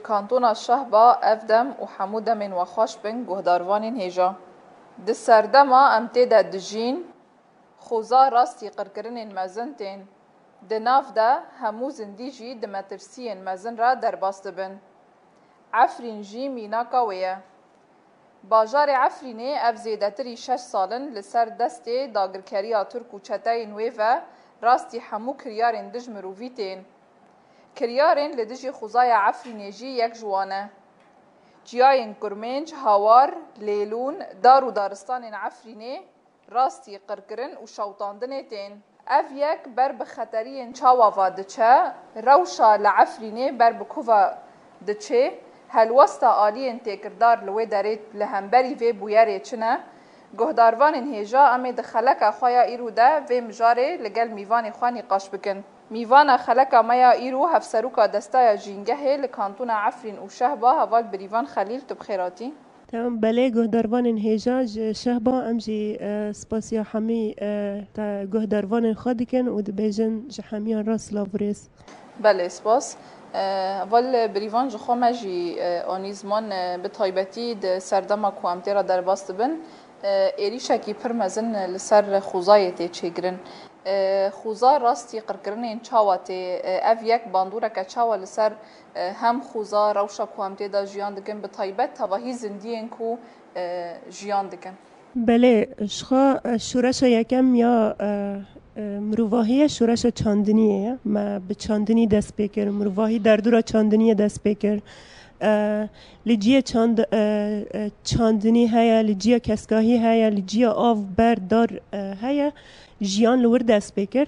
کانتونا شهبا افدم و حمودم و خوش بن گهداروان هیجا د سردما امته د دجین خوزا راستی قرکرین مزن تین د ناف ده همو زندیجی د مترسین مزن را در باست بن عفرین جی میناکا ویه باجار عفرینه اف زیدتری 6 سالن لسر دست داگرکریا ترک و چتاین وی و راستی همو کریارین دج مرووی تین کریارین لدجی خوزای عفرینه جی یک جوانه جیاین کرمنج هاوار لیلون دار و دارستان عفرینه راستی قرکرن و شوطاندنه تین اف یک بر بخطرین چاواوا دچه روشا لعفرینه بر بکووا دچه هلوستا آلین تکردار لوی دارید لهمبری و بویاری چنه گهداروان هیجا امی دخلک خویا ایرو ده و مجاره لگل میوان خوانی قاش بکن میوان خلک مایا ایرو هفسروکا دستای جینگه لکانتون عفرین و شهبا هوال بریوان خلیل تبخیراتی تمام بله گهداروان هیجا شهبا امجی سپاسیا همی تا گهداروان خودی کن و دبیجن جهمیان راست لاوریس بله سپاس اول بریوان جخو مجی آنیزمان به تایبتی د سردما کوامتی را در باست بن ایریشکی پر مزن لسر خوزایتی چیگرن خوزا راستی قرکرن این چاواتی اف یک باندوره که چاوا لسر هم خوزا روشا کوامتی دا جیان دکن به تایبت تواهی زندین کو جیان دکن بله شخوا شورش یکم یا مروواهی شورش چاندنیه ما به چاندنی دست بکر مروواهی در دورا چاندنی دست بکر لجیه چاندنی هیا لجیه کسکاهی هیا لجیه آف بردار هیا جیان لور دست بکر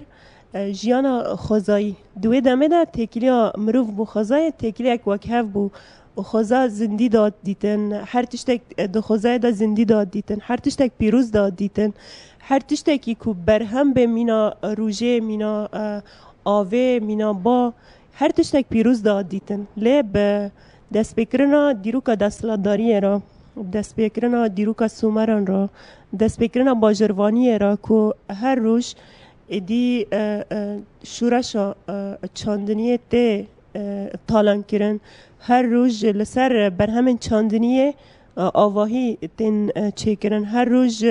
جیان خوزایی دوی دمه ده تکلیا مروف بو خوزای تکلیا یک وکهف بو خوزا زندی داد دیتن هر تشتک دو خوزای دا زندی داد دیتن هر تشتک پیروز داد دیتن هر تشتکی کو برهم به مینا روژه مینا آوه مینا با هر تشتک پیروز داد دیتن لی به دست بکرنا دیروکا دستلاداری را دست بکرنا دیروکا سومران را دست بکرنا باجروانی را کو هر روش دی شورش چاندنیه ته تالان کرن هر روز لسر برهم چاندنیه آواهی تن چه کرن هر روز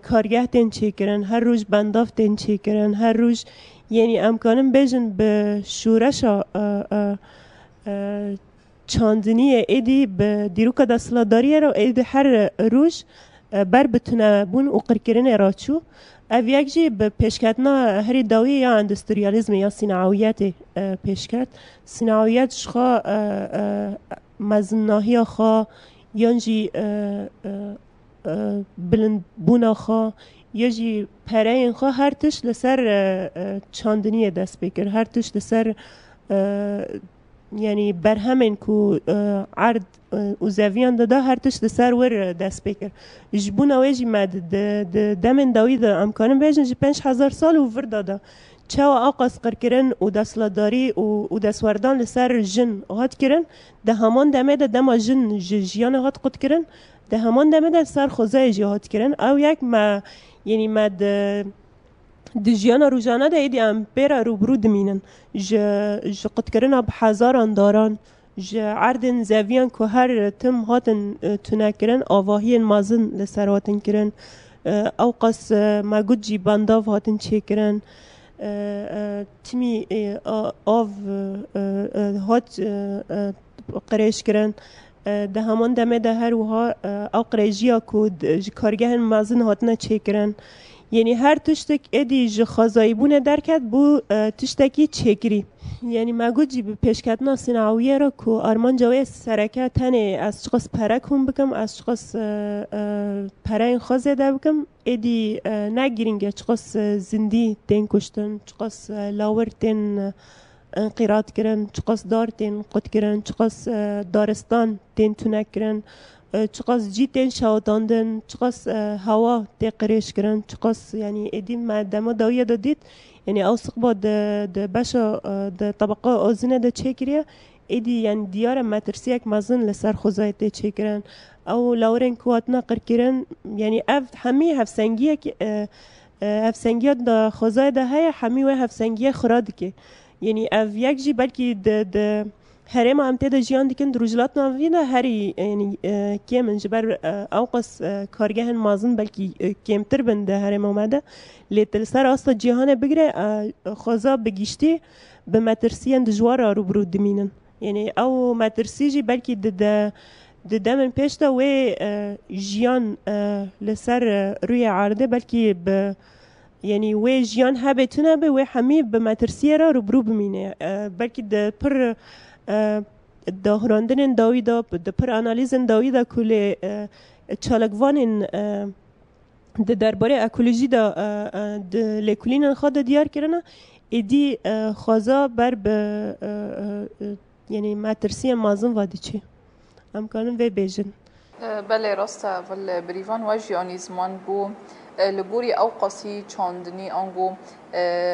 کارگاه تن چه کرن هر روز بنداف تن چه کرن هر روز یعنی امکانم بیشن به شورش چاندنیه ایدی به دیروکا دستلاداریه رو ایدی هر روز بر بتونه بون و قرکرین را چو او یک جی به پیشکتنا هری داوی یا اندستریالیزم یا صناعیت پیشکت صناعیت شخوا مزناهی خوا یانجی بلند بونا خوا یا جی پره خوا هر تش لسر چاندنی دست بکر هر تش لسر یعنی برهمن کو عرض و زویان داده هر تش لسر ور دست بکر جبون اویجی مد دمن داوی ده امکانم بیجن جی 5000 سال و ور داده چه آقاس قرکرن و دستلاداری و دستوردان لسر جن هات کرن ده همان دمه ده دما جن جیان هات قد کرن ده همان دمه ده سر خوزای جی هات کرن او یک ما یعنی مد د جیان روزانه ده ایدی امپیرا روبرو دمینن ج قد کرن اب هزاران داران ج عردن زویان که هر تم هاتن تونه کرن آواهی مازن لسر هاتن کرن او قص ما گود جی بانداف هاتن چه کرن تمی آف هات قریش کرن ده همان دمه ده هر وها او قریجیا که کارگه مازن هاتنه چه کرن یعنی هر تشتک ادی ج خازایبونه درکت بو تشتکی چکری یعنی مگوجی به پیشکتنا صناعیه را کو آرمان جوی سرکه تنه از چقص پره کن بکم از چقص پره این خوازه ده بکم ادی نگیرینگه چقص زندی تین کشتن چقص لاور تین انقیرات کرن چقص دار تین قد کرن چقص دارستان تین تونه کرن چقاس جیتن شاوتاندن چقاس هوا تقریش کرن چقاس یعنی ادیم مادام داویه دادید یعنی اوسق با د باشا د طبقه اوزنه د چکریه ادی یعنی دیار مترسیک مازن لسر خوزایت چکرن او لورن کواتنا قرکرن یعنی اف همی هفسنگیه که هفسنگیه د خوزای ده های همی و هفسنگیه خراد که یعنی اف یک جی بلکی د هرم ام تدا جیان دیکن دروجلات ناوینا هری یعنی کم جبر اوقس کارگهن مازن بلکی کمتر بنده هرم اومده لیتل سر اصلا جهان بگیره خوزا بگیشتی به مترسیان دجوار رو برو دمینن یعنی او مترسیجی بلکی د من پیشتا و جیان لسر روی عرضه بلکی به یعنی و جیان هبتونه به و همی به مترسیه را رو برو بمینه بلکی د پر دا هراندن داوی دا د پر انالیزن داوی دا کل چالکوان د درباره اکولوژی دا د لیکولین خود دیار کردن ایدی خوازا بر به یعنی مترسی مازن وادی چی امکانم وی بیجن بله راسته ول بریوان و جیانی زمان بو لبوری او قاسی چاندنی آنگو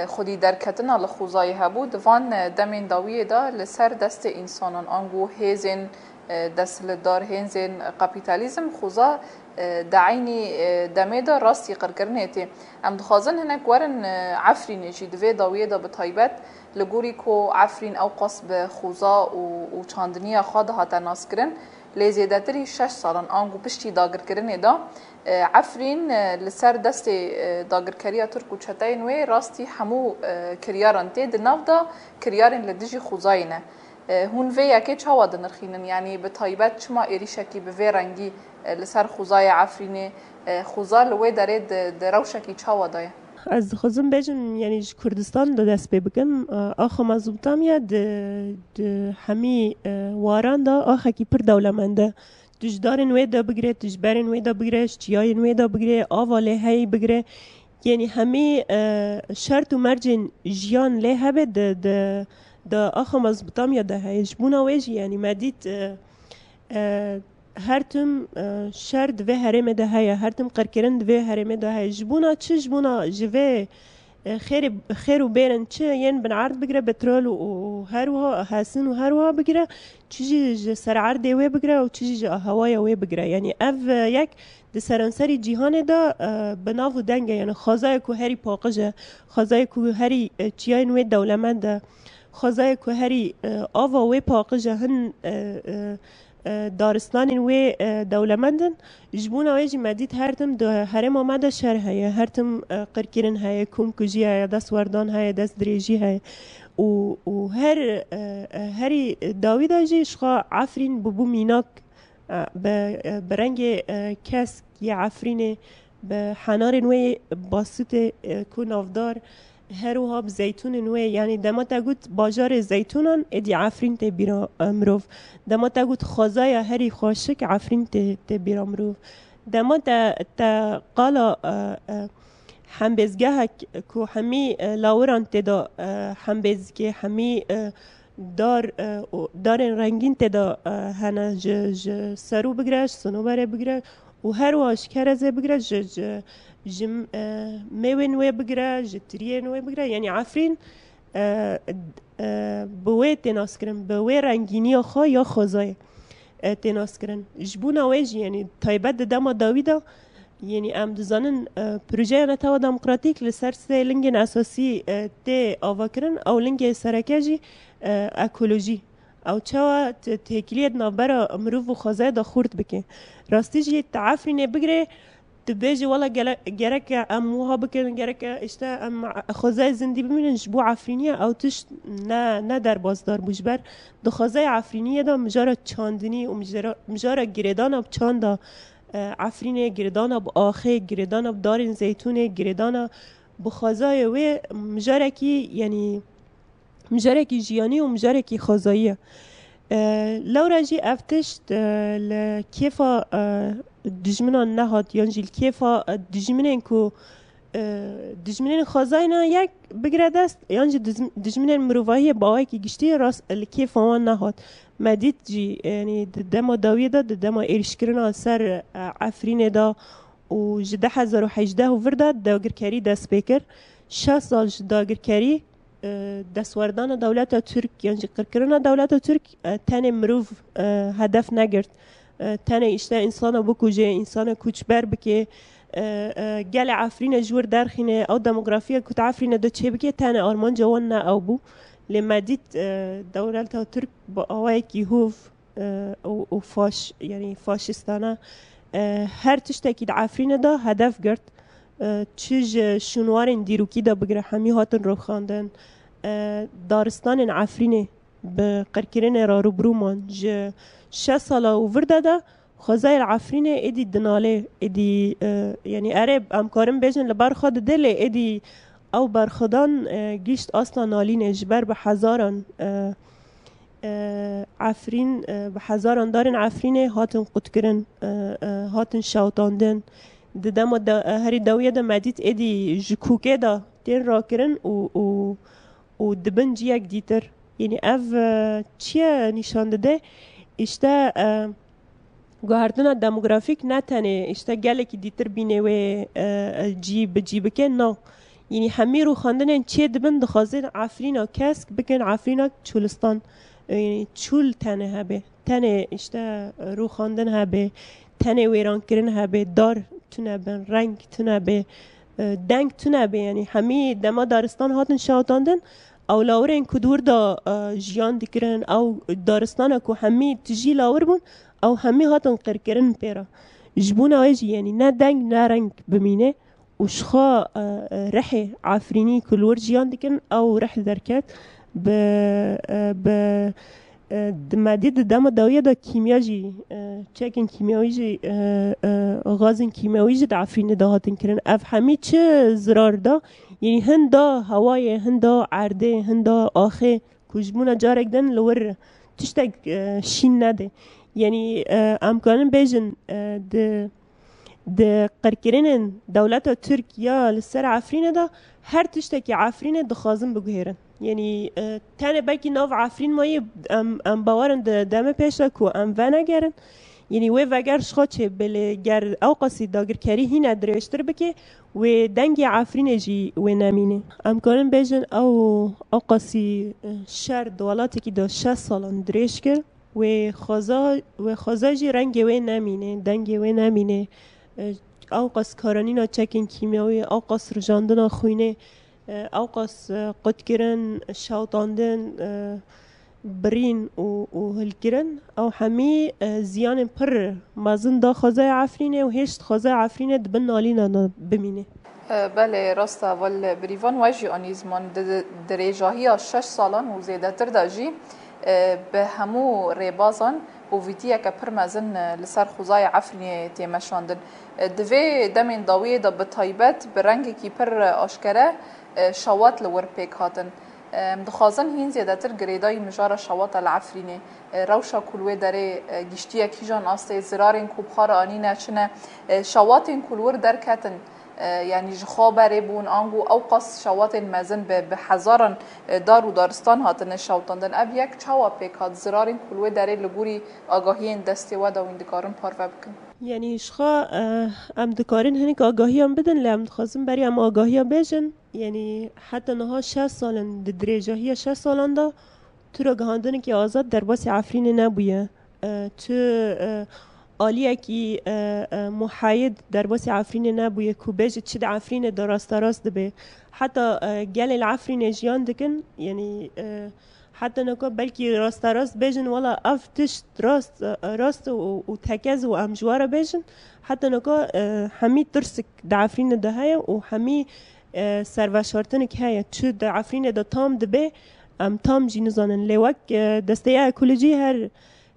خودی درکتنا لخوزای هبو دوان دمین داویه دا لسر دست انسانان آنگو هیزن دست لدار هنزن کپیتالیزم خوزا دعینی دمه دا راستی قرکرنه تی ام دخوازن هنک ورن عفرینه جی دوی داویه دا بطایبت لگوری کو عفرین او قاس به خوزا و چاندنی خواد هاتا ناس کرن لیزیده تری 6 سالان آنگو پشتی داگر کرنه دا عفرین لسر دست داگرکریا ترک و چتاین وی راستی همو کریاران تی دناو دا کریارن لدجی خوزاینه هون وی یکی چاوا دنرخینن یعنی به طایبت چما ایریشکی به وی رنگی لسر خوزای عفرینه خوزا لوی داره دروشکی چاوا دایه از خودم بجم یعنی کردستان دا دست بگم آخه مزبوطم یا همی واران دا آخه کی پر دولمنده دجدارن وی دا بگیره دجبرن وی دا بگیره شتیاین وی دا بگیره آواله هی بگیره یعنی همی شرط و مرجن جیان له هبه دا آخه مزبوطم یا دا هیش بونا ویجی یعنی مدید هر تم شرد و هرم ده هیا هر تم قرکرند و هرم ده هیا جبونا چه جبونا جوه خیر و بیرن چه ین بن عرض بگیره بترول و هروها حسن و هروها بگیره چیزی سر عرض و بگیره و چیزی هوای و بگیره یعنی اف یک د سرانسری جهان دا بناو دنگه یعنی خازای کو هری پاقجه خازای کو هری چیاین و دولمنده خازای کو هری آوا و پاقجه هن دارستان و دولمندن جبونا ویجی مدید هر تم ده هرم آمده شهر هیا هر تم قرکرن هیا کمکجی هیا دست وردان هیا دست دریجی هیا و هری داوی داجی شخا عفرین ببو میناک برنگ کس یه عفرین به حنار نوی باسط کنافدار هروها بزیتون نوی یعنی دما تگوت باجار زیتونان ادی عفرین تی بیرا مروف دما تگوت خازای هری خوشک عفرین تی بیرا مروف دما تا قالا حنبزگاه کو همی لاوران تدا حنبز که همی دارن رنگین تدا هنه سرو بگرش سنوبره بگره و هر واش کرزه بگره جم میوین وی بگره جترین وی بگره یعنی عفرین بوی تناس کرن بوی رنگینی خواه یا خوزای تناس کرن جبونا ویج یعنی تایبت دما داویدا یعنی ام دزانن پروژه نتاوا دموکراتیک لسر سه لنگن اساسی تی آوا کرن او لنگ سرکجی اکولوژی او چاوا تهکیلیت نابرا مروف و خوزای دا خورد بکن راستی جی تعفرینه بگره تبيجي والله جرك ام وها بكن جرك اشتا ام خوزای زندی ببینن جبو عفرینیه او تش نه در بازدار بوجبر دو خوزای عفرینیه دا مجارا چاندنی و مجارا گردان اب چاندا عفرینه گردان اب آخه گردان اب دارین زیتونه گردان بخوزای و مجارا کی یعنی مجارا کی جیانی و مجارا کی خوزاییه لورا جی افتشت لکیفا دجمنان نهاد یانجیل کیفا دجمنان کو دجمنان خازاینا یک بگره دست یانجی دجمنان مروایی باوی که گشتی راست لکیفا وان نهاد مدید جی یعنی دما داویه دا دما ایرشکرنا سر عفرین دا و جده 2018 و ورده داگرکاری دست بکر 6 سال داگرکاری دستوردان دولت ترک یعنی قرکرنا دولت ترک تن مروف هدف نگرد تن اشته انسان بکوجه انسان کوچبر بکه گل عفرین جور درخینه او دموگرافیا کت عفرین دو چه بکه تن آرمان جوان نه او بو لمدید دولت ترک با آوای کی هوف و فاش یعنی فاشستانه هر تشتکی عفرین دا هدف گرد چیز شنوارن دیروکی دا بگره همی هاتن رو خواندن دارستان عفرینه به قرکرین را روبرومان جه 6 ساله و ورده دا خوزای عفرینه ایدی دناله ایدی یعنی عرب امکارم بیجن لبر خود دل ایدی او برخدان گیشت اصلا نالینه جبر به هزاران عفرین به هزاران دارن عفرینه هاتن قد کرن هاتن شوتاندن ددم هری دویه دا مدید ایدی جکوکه دا تین را کرن و دبن جیگ دیتر یعنی اف چیه نشان داده اشته گوهردن دموگرافیک نتنه اشته گله که دیتر بینه و جیب که نه یعنی همی رو خواندن چیه دبن دخوازن عفرینا کسک بکن عفرینا چولستان یعنی چول تنه هبه تنه اشته رو خواندن هبه تنه ویران کرن هبه دار تونه بن رنگ تونه به دنگ تونه به یعنی همی دما دارستان هاتن شاوتاندن او لاورین کدور دا جیان دیکرن او دارستان کو همی تجی لاور بون او همی هاتن قرکرن پیرا جبون اویجی یعنی نه دنگ نه رنگ بمینه وشخا رح عفرینی کلور جیان دیکرن او رح درکت به مدید دم داویه دا کیمیاجی چکن کیمیایی غازن کیمیایی دا عفرین دا هاتن کرن اف همی چه زرار دا یعنی هندا هوای هندا عرده هندا آخه کجبونا جارک دن لور تشتک شین نده یعنی امکانن بیجن ده قرکرین دولت ترکیه لسر عفرین دا هر تشتکی عفرین دخوازن بگوهرن یعنی تنه بکی ناو عفرین مایی ام باورن دم پیشا کو ام ونگرن یعنی و وگر شخوا چه بله گر او قاسی داگر کری هین دروشتر بکه و دنگی عفرین جی و نمینه امکانن بیجن او قاسی شهر دولاتی که دا 6 سالان دریش کرد و خوزا جی رنگ و نمینه دنگ و نمینه او قاس کارانینا چکن کیمیاوی او قاس رجاندنا خوینه او قاس قد کرن شاوتاندن برین و هل کرن او همی زیان پر مازن دا خوزای عفرینه و هشت خوزای عفرینه دبن نالینا بمینه بله راست اول بریوان واجی آنیزمان دریجاهی 6 سالان و زیده تر دا جی به همو ریبازان بویتیه که پر مزن لسر خوزای عفرینه تیمشاندن دوی دمین داویه دا به تایبت به رنگی که پر آشکره شوات لور پیک هاتن دخوازن هین زیاده تر گریدای مجار شوات العفرینه روشا کلوه داره گشتیه کیجان آسته زرارین کوبخار آنینه چنه شواتین کلور در کتن یعنی جخابره بون آنگو او قص شوات مزن به هزاران دار و دارستان هاتن شوتاندن اب یک چاوا پیک هات زرارین کلوه داره لگوری آگاهی این دسته و دا و این دکارن پاروه بکن یعنی شخا ام دکارن هنک آگاهی هم بدن لام دخواستم بری ام آگاهی هم بیجن یعنی حتی نها 6 سالن درجاهی 6 سالن دا تو را گهاندن که آزاد در باسی عفرین نبویه تو آلیه که محاید در باسی عفرین نبویه که بیجه چه در عفرین در راست به حتی گل العفرین جیان دکن یعنی حتی نکو بلکی راست بیجن والا افتش راست و تکز و امجواره بیجن حتی نکو همی ترسک دعفرین ده هیا و همی سروشارتن که هیا چو دعفرین ده تام ده بی تام جی نزانن لیوک دسته اکولوژی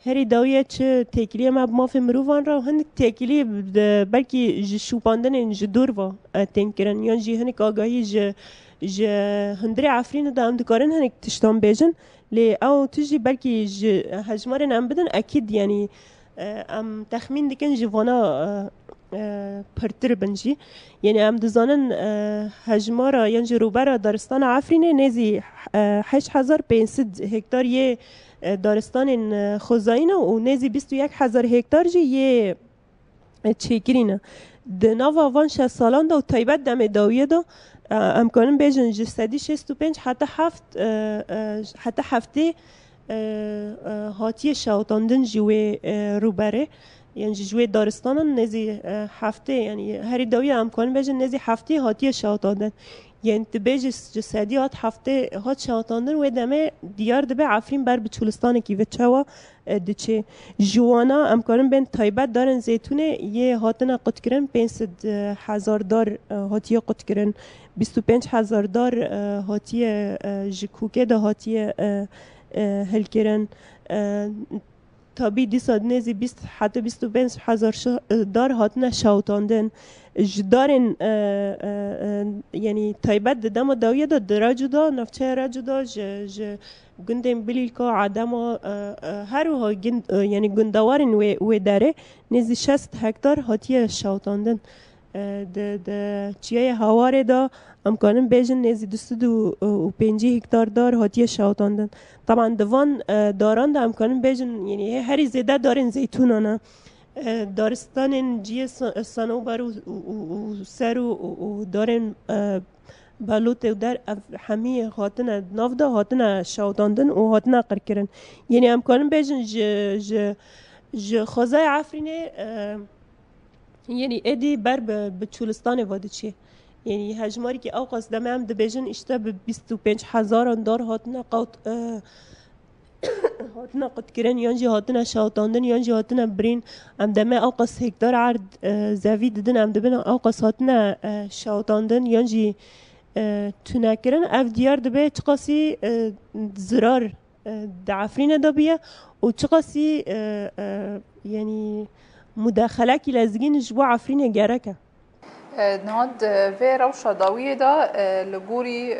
هری داویه چه تکیلی ماف مروان را هنگ تکیلی بلکی شوپاندن جدور و تنکرن یا جی هنگ آگاهی هندری عفرین ده هم دکارن هنگ تشتان بیجن لی او تجی بلکی هجمارن هم بدن اکید یعنی ام تخمین دکن جوانا پرتر بنجی یعنی ام دزانن هجمارا یعنی روبرا دارستان عفرینه نیزی 8500 هکتار یه دارستان خوزاینه و نیزی 21000 هکتار جی یه چیکرینه دناو وان 6 سالان دا و تایبت دم داویه دا امکانم بیجن جسدی 65 حتی هفته هاتی شاوتاندن جوی روبره یعنی جوی دارستان نزی هفته یعنی هری داوی امکان بجه نزی هفته هاتی شاوتاندن یعنی تبیج جسدی هات هفته هات شاوتاندن و دمه دیار دبه عفرین بر بچولستان کی و چوا دچه جوانا امکان بین تایبت دارن زیتونه یه هاتنا قط کرن 500,000 دار هاتی قط کرن 25,000 دار هاتی جکوکه ده هاتی هل کرن تابی دیساد نزی 20 حتی 25,000 دار هاتنا شاوتاندن جدارن یعنی تایبت دم داویه دا دراجو دا نفچه راجو دا گندم بلیل که عدم هر وها یعنی گندوارن و داره نزی 60 هکتار هاتی شاوتاندن د چیه هواره دا امکانم بیجن نزی 250 هکتار دار هاتی شاوتاندن طبعا دوان داران دا امکانم بیجن یعنی هری زیده دارن زیتونانا دارستان جیه سنوبر و سر و دارن بالوت در همه هاتنا نافدا هاتنا شاوتاندن و هاتنا قرکرن یعنی امکانم بیجن ج خزای عفرینه یعنی ادی بر به چولستان واده چیه یعنی هجماری که اوقاس دمه هم دبیجن اشتا به 25,000 دار هاتنا قوت هاتنا قد کرن یانجی هاتنا شاوتاندن یانجی هاتنا برین ام دمه اوقاس هکتار عرض زوی ددن ام دبن اوقاس هاتنا شاوتاندن یانجی تونه کرن اف دیار دبه چقاسی زرار دعفرین دابیه و چقاسی یعنی مداخله کی لازگین جوا عفرین گرکه نهاد في روشة ضوية دا لجوري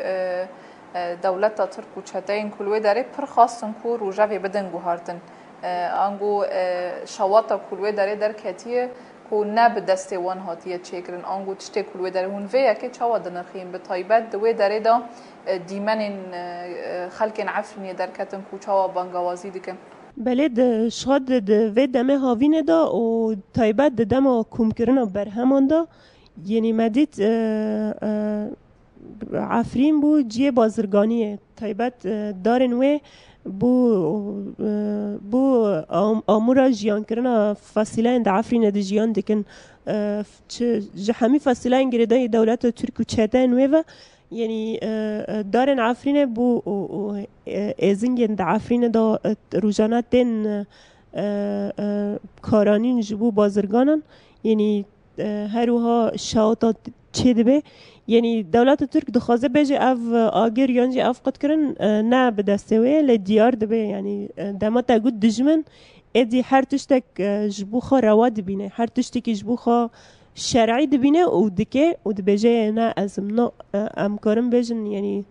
دولة ترك وشتين كل وداري پر خاصن كور وجافي بدن جوهارتن انجو شواطة كل وداري در كتير كو ناب دسته وان هاتیه چیکرن انجو تشته كل وداري هون في اكيد شوا دنرخين بطيبات وداري دا ديمن خلق عفرين در كتن كو شوا بانجوازي دكن بله شاد د دمه هاوینه دا و تایبت دمه کوم کرنا بر همان دا یعنی مدید عفرین بو جیه بازرگانیه تایبت دارن و بو آمورا جیان کرنا فاصله اند عفرین د جیان دکن جهمی فاصله انگریدای دولت ترک و چهدن و یعنی دارن عفرینه بو ازنگن د عفرینه دا روزانه تن کارانین جبو بازرگانن یعنی هروها شاوتا چه دبه یعنی دولت ترک دخوازه بجه اف آگر یانجی اف قد کرن نه به دستوه لدیار دبه یعنی دمتا گود دجمن ادی هر تشتک جبو خوا روا دبینه هر تشتکی جبو خوا شرعی دبینه و دکه و دبجه نه از امکارم بجن یعنی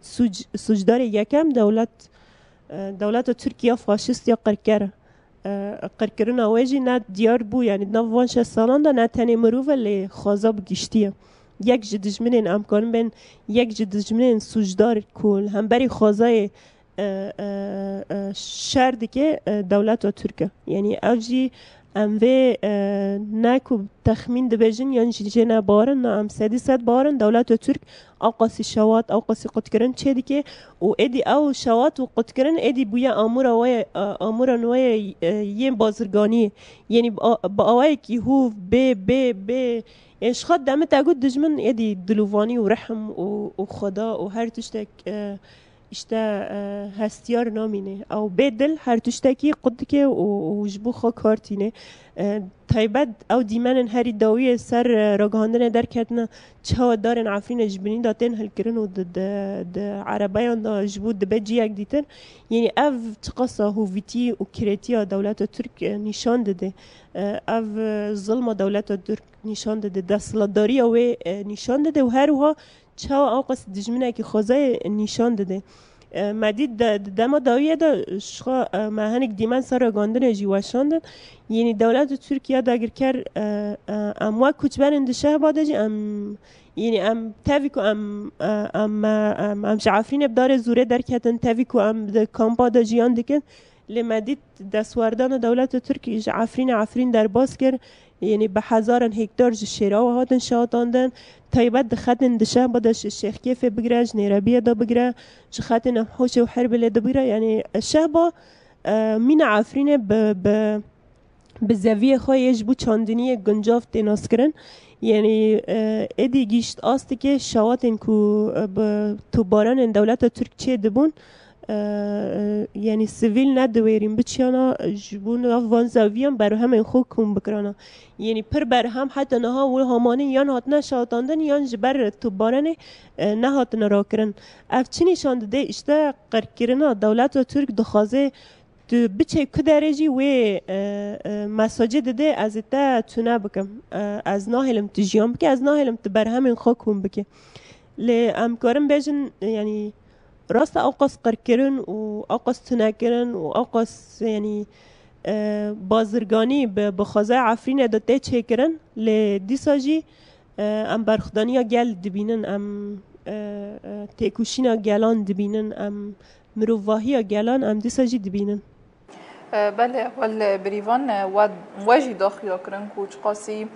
سوجدار یکم دولت ترکیه فاشیست یا قرکره قرکرن آویجی نه دیار بو یعنی نوانش سالان دا نه تنی مروفه لی خوازا بگیشتیه یک جدجمنین امکان بین یک جدجمنین سوجدار کل هم بری خوازای شرد که دولت و ترکه یعنی اوجی اموی نکو تخمین دبیجن یعنی جه نبارن نه ام 300 بارن دولت و ترک اوقاسی شوات اوقاسی قد کرن چه دیگه و ادی او شوات و قد کرن ادی بویا امورا نوای یه بازرگانی یعنی با اوای کی هو به اشخاص دمت اگود دجمن ادی دلوانی و رحم و خدا و هر تشتک işte هستیار نامینه او بدل هر تشتکی قد که و جبو خا کارتینه تایبت او دیمنن هری داوی سر راگهاندن در کتنه چه دارن عفرین جبنین داتن هل کرن و د عربیان دا جبو د بجی یک دیتن یعنی اف چقصا هویتی و کریتیا دولت ترک نشان داده اف ظلم دولت ترک نشان داده دستلداری او نشان داده و هر وها چه اوقاس دجمنه که خوزای نشان داده مدید دما داویه دا شخا مهنگ دیمن سر گاندن جیوشاندن یعنی دولت ترکیه داگر کر اموا کچبر اندشه باده جی یعنی ام تاویکو ام جعفرین بدار زوره در کتن تاویکو ام د کامپا دا جیان دکن لمدید دستوردان دولت ترکی عفرین در باز کر یعنی به هزاران هکتار شیرا و هاتن شاتاندن تایبت دخاتن دشه بدش الشيخ كيف بقرا جنيرابيه دا بقرا شخاتن حوشه وحرب اللي دا بقرا يعني الشهبه من عافرين ب به زویه خواهیش بو چاندنی گنجاف تیناس کرن یعنی ادی گیشت آستی که شواتن کو تو باران دولت ترک چه دبون یعنی سیویل ندویریم بچیانا جبون وان زاویان برای همین خود کن بکرانا یعنی پر بر هم حتی نها و همانه یان هاتنا شاوتاندن یان جبر تو بارانه نه هاتنا را کرن افچینی شانده اشته قرکرنا دولت ترک دخوازه تو بچه کدرجی و مساجد ده از تا تونه بکم از ناهلم تجیام بکه از ناهلم تبر همین خود کن بکه لی امکارم بیجن یعنی راست اوقاس قرکرن و اوقاس تنکرن و اوقاس یعنی بازرگانی به خوازه عفرین داده چه کرن لی دیساجی ام برخدانیا گل دبینن ام تکوشینا گلان دبینن ام مروواهی گلان ام دیساجی دبینن بله ولی بریوان و واجی داخل کردن کوچ قاسی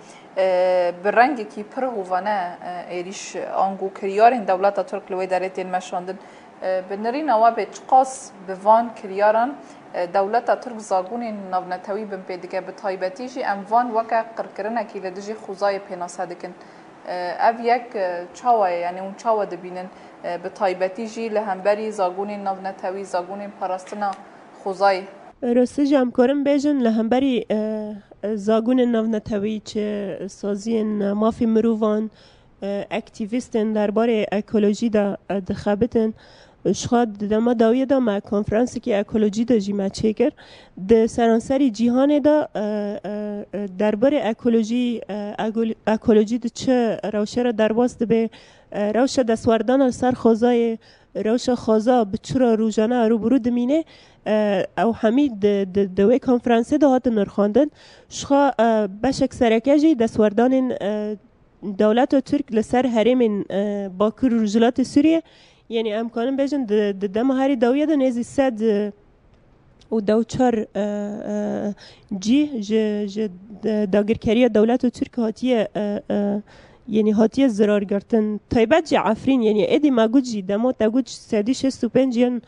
برنگی کی پر هوانه ایریش آنگو کریارن دولت ترک لوی درتین مشاندن بنری نواب چقاس بوان کریاران دولت ترک زاگون نونتوی بن پیدگه به تایبتیجی اموان وکا قرکرنه کی لدجی خوزای پیناسه دکن او یک چاوه یعنی اون چاوه دبینن به تایبتیجی لهمبری زاگون نونتوی زاگون پاراستنا خوزای راسته جمکارم بیجن لهمبری زاگون نونتوی چه سازین مافی مروان اکتیویستن درباره اکولوژی دا دخابتن شخواد دما داویه دا ما کنفرانسی که اکولوژی دا جی ما چکر ده سرانسری جیهان دا درباره اکولوژی دا چه روشه را درباست به روشه دستوردان سر خوزای روشه خوزا بچرا روزانه رو برو دمینه او همید دوی کنفرانسی دا هات نرخاندن شخوا بشک سرکجی دستوردان دولت ترک لسر حرم باکر رجلات سوریه یعنی امکانم بیجن دم هری داویه دا نیزی سد و دوچار جی داگرکریه دولت ترک هاتیه یعنی هاتیه زرار گرتن تایبت جی عفرین یعنی ایدی ما گوچ جی دمو تا گوچ 365 یعنی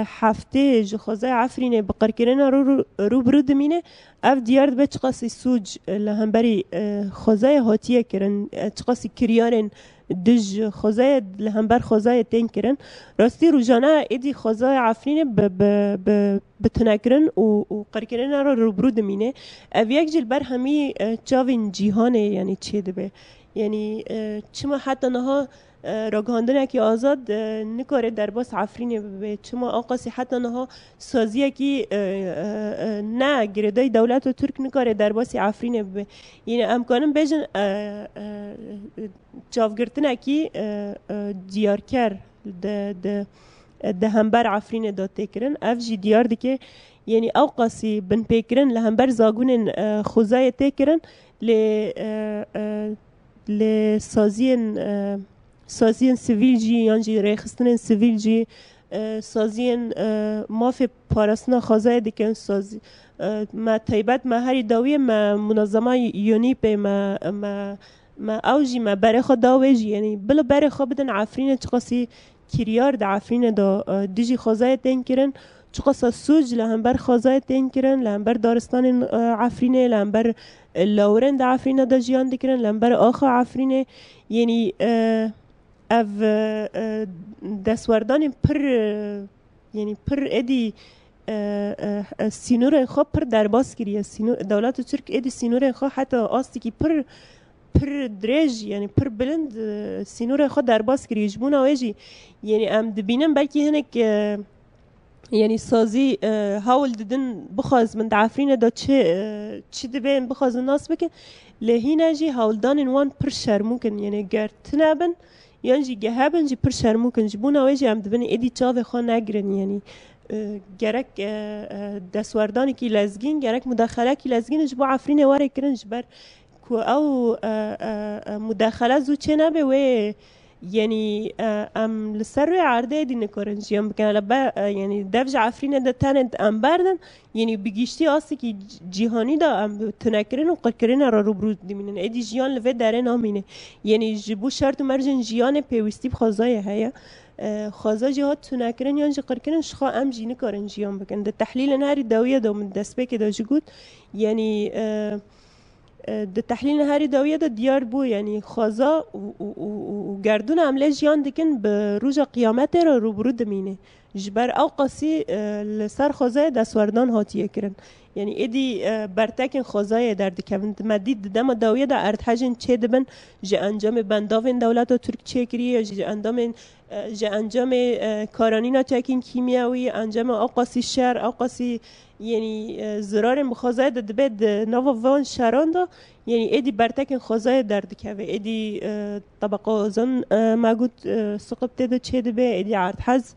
هفته جخوزه عفرینه بقرکرنا رو برو دمینه اف دیارد به چقاسی سوج لهمبری خوزه هاتیه کرن چقاسی کریارن دج خوزه لهمبر خوزه تین کرن راستی روزانه ایدی خوزه عفرینه بتنکرن و قرکرنا رو برو دمینه اف یک جل بر همی چاوین جیهانه یعنی چه دبه یعنی چما حتی نها راگهاندنه که آزاد نکاره در باس عفرینه به چما آقاسی حتی نها سازیه که نه گردای دولت و ترک نکاره در باس عفرینه به یعنی امکانم بیجن چاوگرتنه که دیارکر ده همبر عفرینه داده کرن اف جی دیار دی که یعنی اوقاسی بن پیکرن لهمبر زاگون خوزای تکرن ل سازین سیویل جی یانجی ریخستن سیویل جی سازین ماف پاراسنا خازای دیکن سازی ما تایبت ما هری داویه ما منظمه یونیپ ما اوجی ما بره خود داویجی یعنی بلا بره خود بدن عفرین چقاسی کریار دا عفرین دا دیجی خازای تین کرن چقاس سوج لهمبر خازای تین کرن لهمبر دارستان عفرینه لهمبر لاورن دا عفرینه دا جیان دیکرن لهمبر آخا عفرینه یعنی اف دستوردان پر ادی سینور خو پر درباس کریه دولت ترک ادی سینور خو حتی آستی که پر درج یعنی پر بلند سینور خو درباس کریه جبون آویجی یعنی ام دبینم بلکه هنک یعنی سازی هاول ددن بخواز من دعفرین دا چه دبین بخواز ناس بکن لهینه جی هاولدان وان پر شرموکن یعنی گرتنه بن یعنی گهبن جی پر شرموکن جبون آویجی هم دبین ایدی چاوه خواه نگرن یعنی گرک دستوردانی که لزگین گرک مداخله که لزگین جبو عفرین واره کرن جبر که او مداخله زو چه نبه و یعنی ام لسر روی عرده دی نکارن جیان بکن لبا یعنی دفج عفرینه ده تنت ام بردن یعنی بگیشتی آسی که جیهانی دا ام تنکرین و قرکرین را رو برود دیمینن ایدی جیان لوه داره نامینه یعنی جبو شرط و مرجن جیان پیوستی بخوازای هیا خوازا جهات تنکرین یان جی قرکرین شخوا ام جی نکارن جیان بکن ده تحلیل نهاری داویه دا من دست بک دا جگود یعنی ده تحلیل هری داویه ده دیار بو یعنی خوازا و گردون عمله جیان دکن به روز قیامت را روبرو دمینه جبر او قاسی لسر خوازای دستوردان هاتیه کرن یعنی ایدی برتکن خوازای در دکوند مدید دم داویه ده ارتحجن چه دبن جه انجام بنداوین دولت و ترک چه کریه جه انجام کارانینا چکین کیمیاوی انجام او قاسی شهر او قاسی یعنی زرار مخازای دبید نوا وان شهران دا یعنی ایدی برتکن خوازای درد که ایدی طبقه آزان مگود سقب تده چه دبه ایدی عرض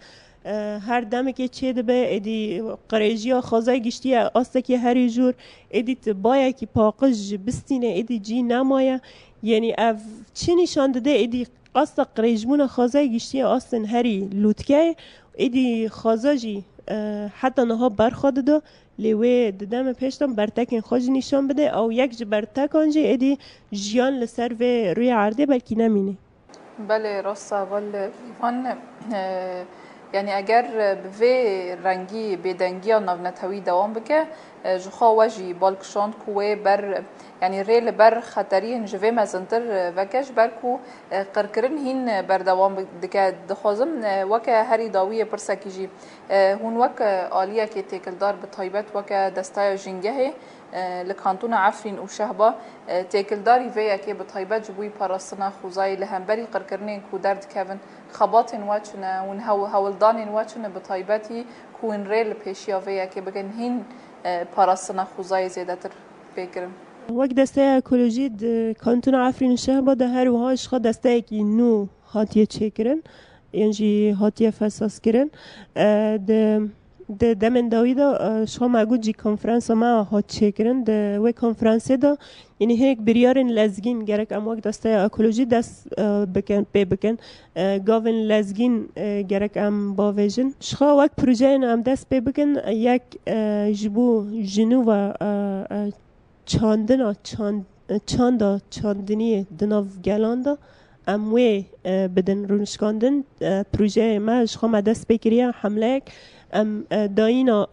هر دمه که چه دبه ایدی قریجی ها خوازای گشتی آسته که هری جور ایدی تبایه که پاقش بستینه ایدی جی نمایه یعنی اف چی نشان داده ایدی آسته قریجمون خوازای گشتی آستن هری لوتکه ایدی خوازاجی حتی نها برخواده دا لیوه ددم پیشتم برتکن خوش نشان بده او یک جه برتک آنجه ایدی جیان لسر و روی عرده بلکی نمینه بله راستا ولی یعنی اگر به رنگی بدنگی یا نونتوی دوام بکه جخوا وجی بالکشاند کوه بر یعنی ریل بر خطری جوه مزنتر وکش بر کو قرکرن هین بر دوام دکه دخوازم وکه هری داوی پرسکی جی هون وک آلیا که تکلدار به طایبت وکه دستای جنگه لکانتون عفرین و شهبا تکلداری ویا که به طایبت جبوی پاراستنا خوزای لهمبری قرکرنین کو درد کهون خبات واچنه ون هولدان واچنه به طایبتی کو این ریل پیشیا ویا که بگن هین پاراستنا خوزای زیاده تر بگیرن وقت دسته اکولوژی کانتون عفرین شهبا ده هر وهاش خود دسته اکی نو هاتیه چه کرن یعنی هاتیه فساس کرن ده دمن داوی دا شما مگود جی کنفرانس ما هات چه کرن ده وی کنفرانس دا یعنی هیک بریارن لزگین گرک ام وقت دسته اکولوژی دست بکن پی بکن گاون لزگین گرک ام باویژن شخوا وقت پروژه ام دست پی بکن یک جبو جنو و چاندنی دناو گلاندا اموی بدن رونشکاندن پروژه ما شخوا دست بکریه حمله ام داینا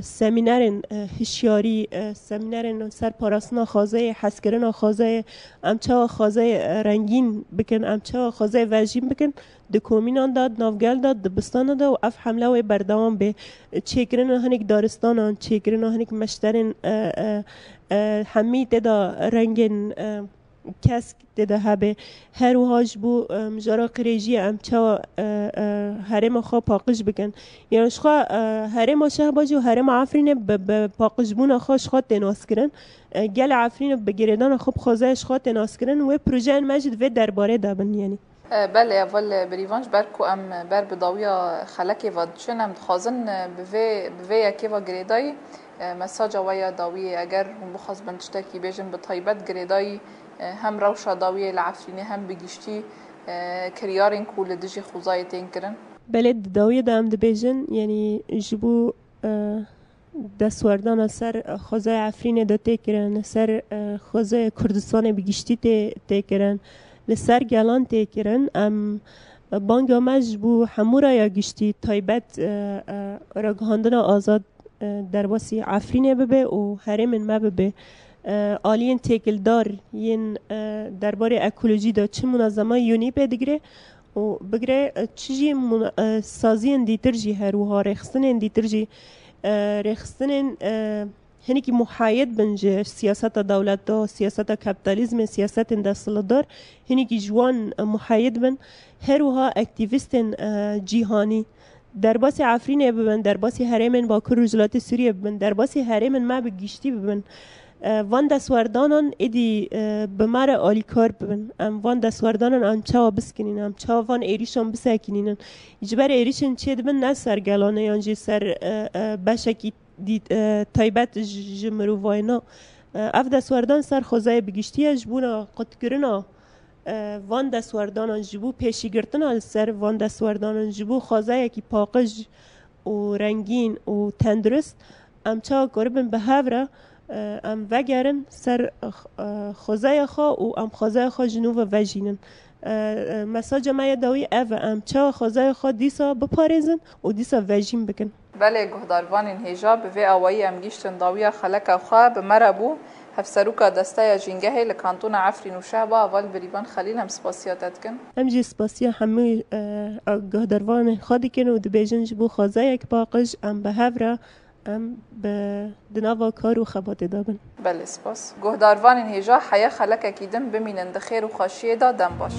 سمینارن هشیاری سمینارن سر پاراسنا خوازه حسکرنا خوازه امچا خوازه رنگین بکن امچا خوازه وجیم بکن دکومینان داد نافگل داد دبستان داد و اف حمله و بردوام به چیکرن هنیک دارستانان چیکرن هنیک مشترن همی تدا رنگین کسک دیده هبه هر وهاش بو مجرا قریجی امچا هرم خواه پاقش بکن یعنی شخوا هرم شهباجی و هرم عفرین به پاقش بون خواه شخوا تناس کرن گل عفرین بگیردان خوب خوزه شخوا تناس کرن و پروژه مجد و درباره دابن یعنی بله اول بریوانش برکو ام بر بداویا خلکی و چنم خازن به یکی و گریدای مساج ویا داوی اگر بخواست بنشتکی بیجن به طایبت گریدای هم روشا داوی العفرینه هم بگیشتی کریارین کول دجی خوزای تین کرن بله داوی دام دبیجن یعنی جبو دستوردان سر خوزای عفرینه دا تی کرن سر خوزای کردستان بگیشتی تی کرن لسر گلان تی کرن ام بانگ آمج بو همورا یا گیشتی طایبت راگهاندن آزاد در باسی عفرینه ببه و هرمن ما ببه آلین تکلدار ین درباره اکولوژی دا چه منظمه یونی بگیره و بگیره چیزی سازی دیتر جی هروها رخصتن دیتر جی رخصتن هنی که محاید بنجه سیاست دولت دا سیاست کپیتالیزم سیاست دستلدار هنی که جوان محاید بن هروها اکتیویستن جیهانی در باسی عفرینه ببن در باسی هرمن با کرجلات سوریه ببن در باسی هرمن ما بگیشتی ببن وان دستوردانان ایدی بمار آلی کار ببن وان دستوردانان امچا بسکنین امچا وان ایریشان بسکنین اجبر ایریشن چه دبن نه سرگلانه یانجی سر بشکی تایبت جمرو واینا اف دستوردان سر خوزای بگیشتی اجبونا قد کرنا وان دستوردانان جبو پیشی گرتن از سر وان دستوردانان جبو خوازه یکی پاقج و رنگین و تندرست ام چا قربن به هفره ام وگرن سر خوزه خوا و ام خوزه خوا جنوب وجینن مساج ما یدوی او ام چا خوزه خوا دیسا بپارزن و دیسا وجین بکن. بله گهداروان هیجا به اوایی ام گیشتن داویا خلق خوا به مربو هفسروکا دسته جنگه لکانتون عفرین و شعبا اول بریبان خلیل هم سپاسیاتت کن. هم جی سپاسیا همه گهداروان خادی کن و دبیجن جبو خوزه یک باقش ام به هفره ام به دناوا کار و خبات دابن. بله سپاس. گهداروان هیجا حیا خلق اکیدم بمینند خیر و خوشیه دادم باش.